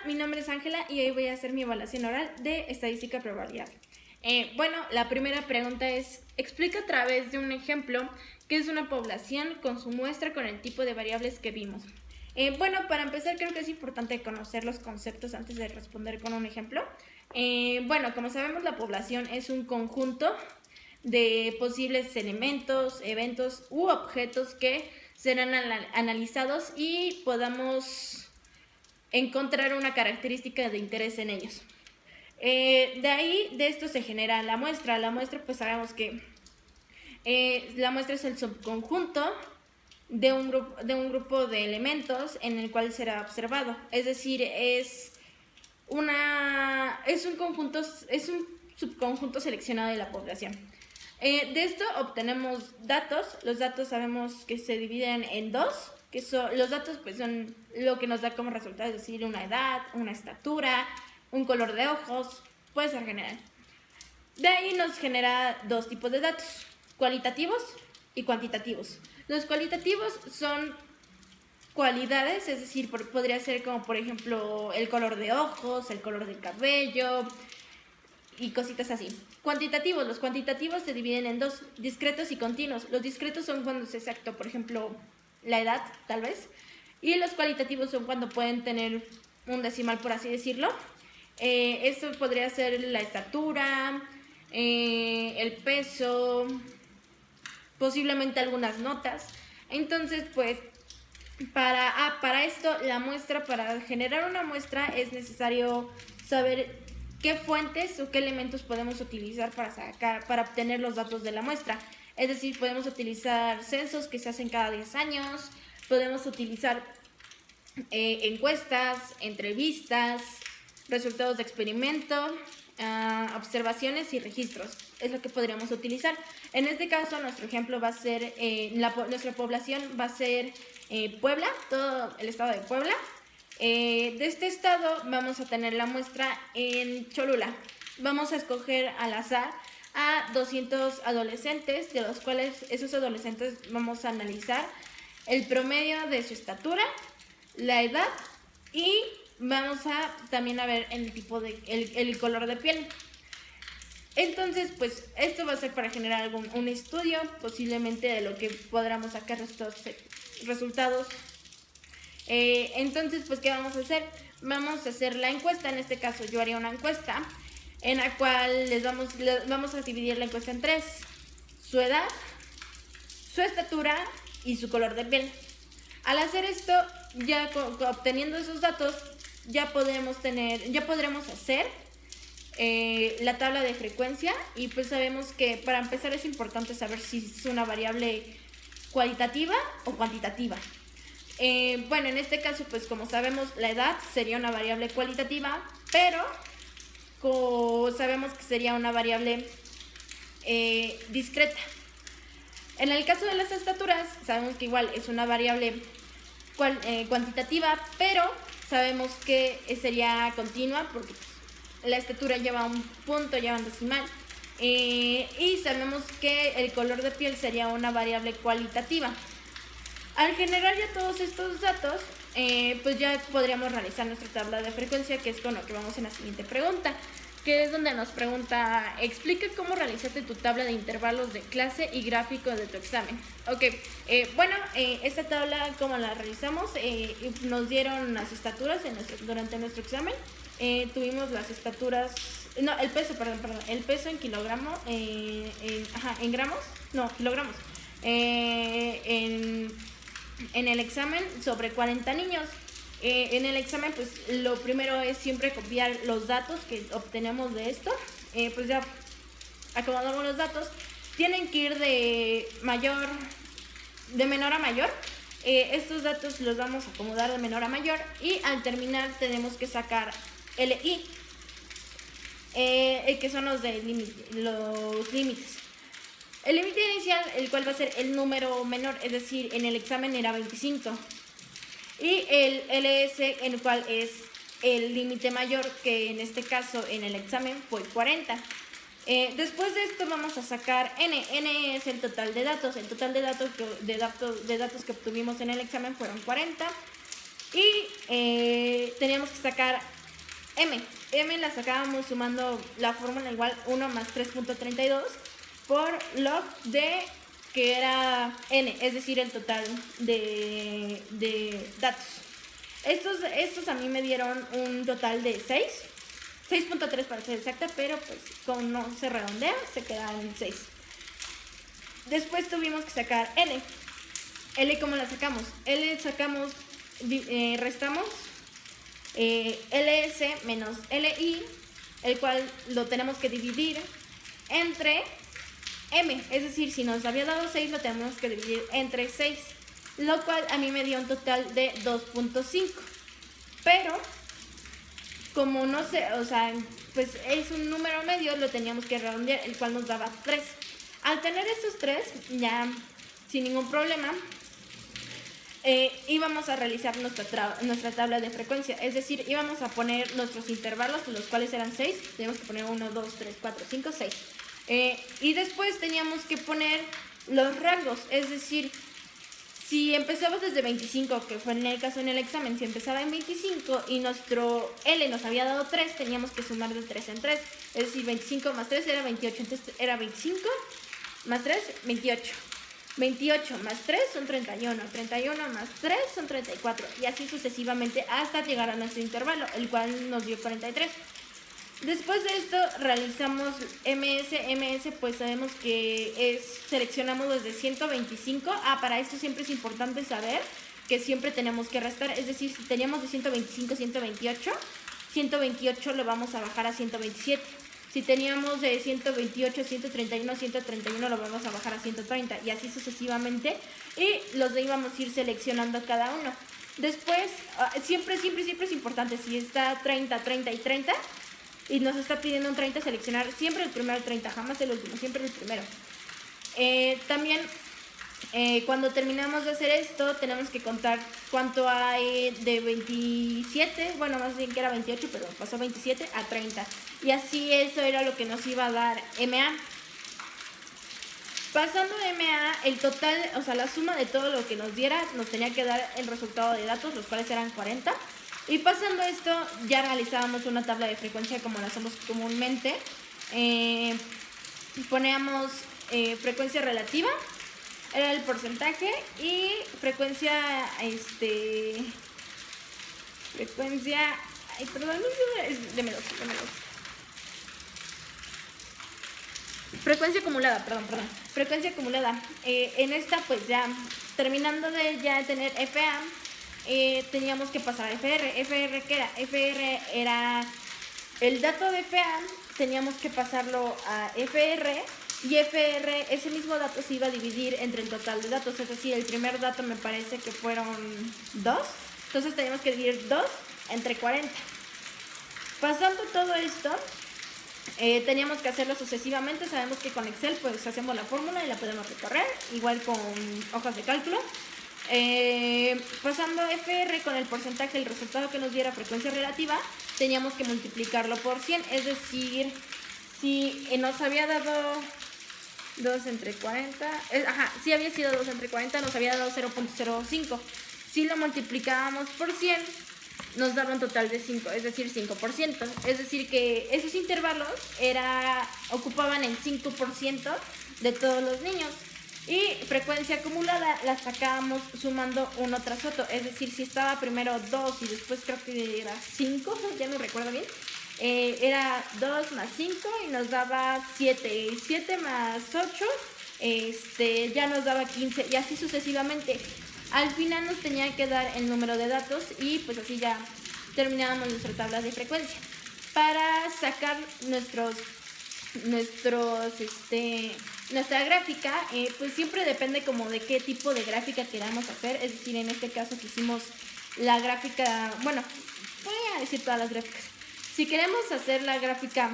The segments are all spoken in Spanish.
mi nombre es Ángela y hoy voy a hacer mi evaluación oral de estadística y probabilidad. Bueno, la primera pregunta es, explica a través de un ejemplo qué es una población con su muestra con el tipo de variables que vimos. Bueno, para empezar creo que es importante conocer los conceptos antes de responder con un ejemplo. Bueno, como sabemos, la población es un conjunto de posibles elementos, eventos u objetos que serán analizados y podamos encontrar una característica de interés en ellos. De esto se genera la muestra. La muestra, pues sabemos que la muestra es el subconjunto de un grupo de elementos en el cual será observado. Es decir, es un subconjunto seleccionado de la población. De esto obtenemos datos. Los datos sabemos que se dividen en dos, que son los datos, pues son lo que nos da como resultado, es decir, una edad, una estatura, un color de ojos, puede ser general. De ahí nos genera dos tipos de datos, cualitativos y cuantitativos. Los cualitativos son cualidades, es decir, podría ser como por ejemplo el color de ojos, el color del cabello y cositas así. Cuantitativos, los cuantitativos se dividen en dos, discretos y continuos. Los discretos son cuando es exacto, por ejemplo, la edad, tal vez. Y los cualitativos son cuando pueden tener un decimal, por así decirlo. Esto podría ser la estatura, el peso, posiblemente algunas notas. Entonces, pues, para esto, para generar una muestra es necesario saber qué fuentes o qué elementos podemos utilizar para obtener los datos de la muestra. Es decir, podemos utilizar censos que se hacen cada 10 años, podemos utilizar encuestas, entrevistas, resultados de experimento, observaciones y registros. Es lo que podríamos utilizar. En este caso, nuestro ejemplo va a ser, nuestra población va a ser Puebla, todo el estado de Puebla. De este estado vamos a tener la muestra en Cholula. Vamos a escoger al azar a 200 adolescentes, de los cuales esos adolescentes vamos a analizar el promedio de su estatura, la edad y vamos a también a ver el color de piel. Entonces, pues esto va a ser para generar un estudio, posiblemente de lo que podamos sacar estos resultados. Entonces, pues, ¿qué vamos a hacer? Vamos a hacer la encuesta. En este caso, yo haría una encuesta en la cual vamos a dividir la encuesta en tres: su edad, su estatura y su color de piel. Al hacer esto, ya obteniendo esos datos, ya podremos hacer la tabla de frecuencia. Y pues sabemos que para empezar es importante saber si es una variable cualitativa o cuantitativa. Bueno, en este caso, pues como sabemos, la edad sería una variable cualitativa, pero sabemos que sería una variable discreta. En el caso de las estaturas, sabemos que igual es una variable cuantitativa, pero sabemos que sería continua porque la estatura lleva un punto, lleva un decimal. Y sabemos que el color de piel sería una variable cualitativa. Al generar ya todos estos datos, pues ya podríamos realizar nuestra tabla de frecuencia, que es con lo que vamos en la siguiente pregunta, que es donde nos pregunta, explica cómo realizaste tu tabla de intervalos de clase y gráfico de tu examen. Ok, bueno, esta tabla, ¿cómo la realizamos? Nos dieron las estaturas durante nuestro examen. Tuvimos las estaturas, no, el peso en kilogramos, en gramos, no, kilogramos, en el examen sobre 40 niños. En el examen, pues lo primero es siempre copiar los datos que obtenemos de esto. Pues ya acomodamos los datos. Tienen que ir de menor a mayor. Estos datos los vamos a acomodar de menor a mayor y al terminar tenemos que sacar LI, que son los límites. El límite inicial, el cual va a ser el número menor, es decir, en el examen era 25. Y el LS, en el cual es el límite mayor, que en este caso en el examen fue 40. Después de esto vamos a sacar N. N es el total de datos. El total de datos que obtuvimos en el examen fueron 40. Y teníamos que sacar m. M la sacábamos sumando la fórmula igual 1 más 3.32 por log de que era n, es decir, el total de datos. Estos a mí me dieron un total de 6.3 para ser exacta, pero pues como no se redondea, se queda en 6. Después tuvimos que sacar L. L, ¿cómo la sacamos? L sacamos, restamos LS menos LI, el cual lo tenemos que dividir entre M. Es decir, si nos había dado 6, lo tenemos que dividir entre 6, lo cual a mí me dio un total de 2.5. Pero, como no sé, o sea, pues es un número medio, lo teníamos que redondear, el cual nos daba 3. Al tener estos 3, ya sin ningún problema, íbamos a realizar nuestra tabla de frecuencia. Es decir, íbamos a poner nuestros intervalos, los cuales eran 6. Teníamos que poner 1, 2, 3, 4, 5, 6. Y después teníamos que poner los rangos. Es decir, si empezamos desde 25, que fue en el caso en el examen, si empezaba en 25 y nuestro L nos había dado 3, teníamos que sumar de 3 en 3. Es decir, 25 más 3 era 28. Entonces era 25 más 3, 28. 28 más 3 son 31. 31 más 3 son 34. Y así sucesivamente hasta llegar a nuestro intervalo, el cual nos dio 43. Después de esto realizamos MS, pues sabemos que seleccionamos desde 125. Para esto siempre es importante saber que siempre tenemos que restar, es decir, si teníamos de 125 128 lo vamos a bajar a 127. Si teníamos de 128, 131 lo vamos a bajar a 130 y así sucesivamente, y los íbamos a ir seleccionando cada uno. Después, siempre es importante, si está 30, 30 y 30, y nos está pidiendo un 30, seleccionar siempre el primero 30, jamás el último, siempre el primero. También, cuando terminamos de hacer esto, tenemos que contar cuánto hay de 27, bueno, más bien que era 28, pero pasó 27 a 30. Y así eso era lo que nos iba a dar MA. Pasando de MA, el total, o sea, la suma de todo lo que nos diera, nos tenía que dar el resultado de datos, los cuales eran 40. Y pasando esto, ya realizábamos una tabla de frecuencia como la hacemos comúnmente. Poníamos frecuencia relativa, era el porcentaje, y frecuencia, frecuencia acumulada, frecuencia acumulada. En esta, pues ya, terminando de ya tener FA, teníamos que pasar a FR. ¿FR qué era? FR era el dato de FA, teníamos que pasarlo a FR, y FR, ese mismo dato se iba a dividir entre el total de datos. Es decir, el primer dato me parece que fueron 2, entonces teníamos que dividir 2 entre 40. Pasando todo esto, teníamos que hacerlo sucesivamente. Sabemos que con Excel pues hacemos la fórmula y la podemos recorrer, igual con hojas de cálculo. Pasando FR con el porcentaje, el resultado que nos diera frecuencia relativa, teníamos que multiplicarlo por 100, es decir, si nos había dado 2 entre 40, si había sido 2 entre 40, nos había dado 0.05. Si lo multiplicábamos por 100, nos daba un total de 5, es decir, 5%. Es decir, que esos intervalos ocupaban el 5% de todos los niños. Y frecuencia acumulada la sacábamos sumando uno tras otro. Es decir, si estaba primero 2 y después creo que era 5, ya no recuerdo bien. Era 2 más 5 y nos daba 7. 7 más 8 ya nos daba 15. Y así sucesivamente. Al final nos tenía que dar el número de datos y pues así ya terminábamos nuestra tabla de frecuencia. Para sacar nuestra gráfica, pues siempre depende como de qué tipo de gráfica queramos hacer. Es decir, en este caso que hicimos la gráfica, bueno, voy a decir todas las gráficas. Si queremos hacer la gráfica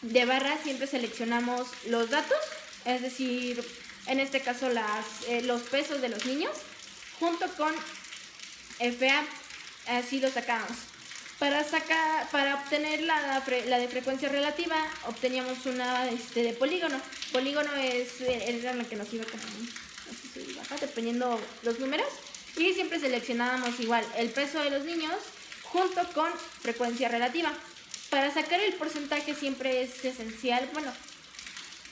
de barra, siempre seleccionamos los datos, es decir, en este caso los pesos de los niños, junto con FA, así lo sacamos. Para obtener la de frecuencia relativa, obteníamos una de polígono. Polígono era la que nos iba como, no sé si baja, dependiendo los números. y siempre seleccionábamos igual el peso de los niños junto con frecuencia relativa. Para sacar el porcentaje siempre es esencial, bueno,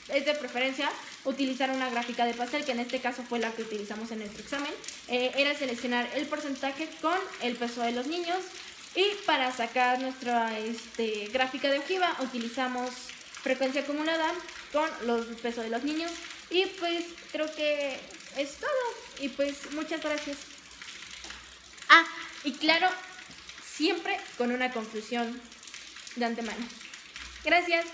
es de preferencia utilizar una gráfica de pastel, que en este caso fue la que utilizamos en nuestro examen. Era seleccionar el porcentaje con el peso de los niños, y para sacar nuestra gráfica de ojiva utilizamos frecuencia acumulada con los pesos de los niños. Y pues creo que es todo, y pues muchas gracias. Ah, y claro, siempre con una conclusión de antemano. Gracias.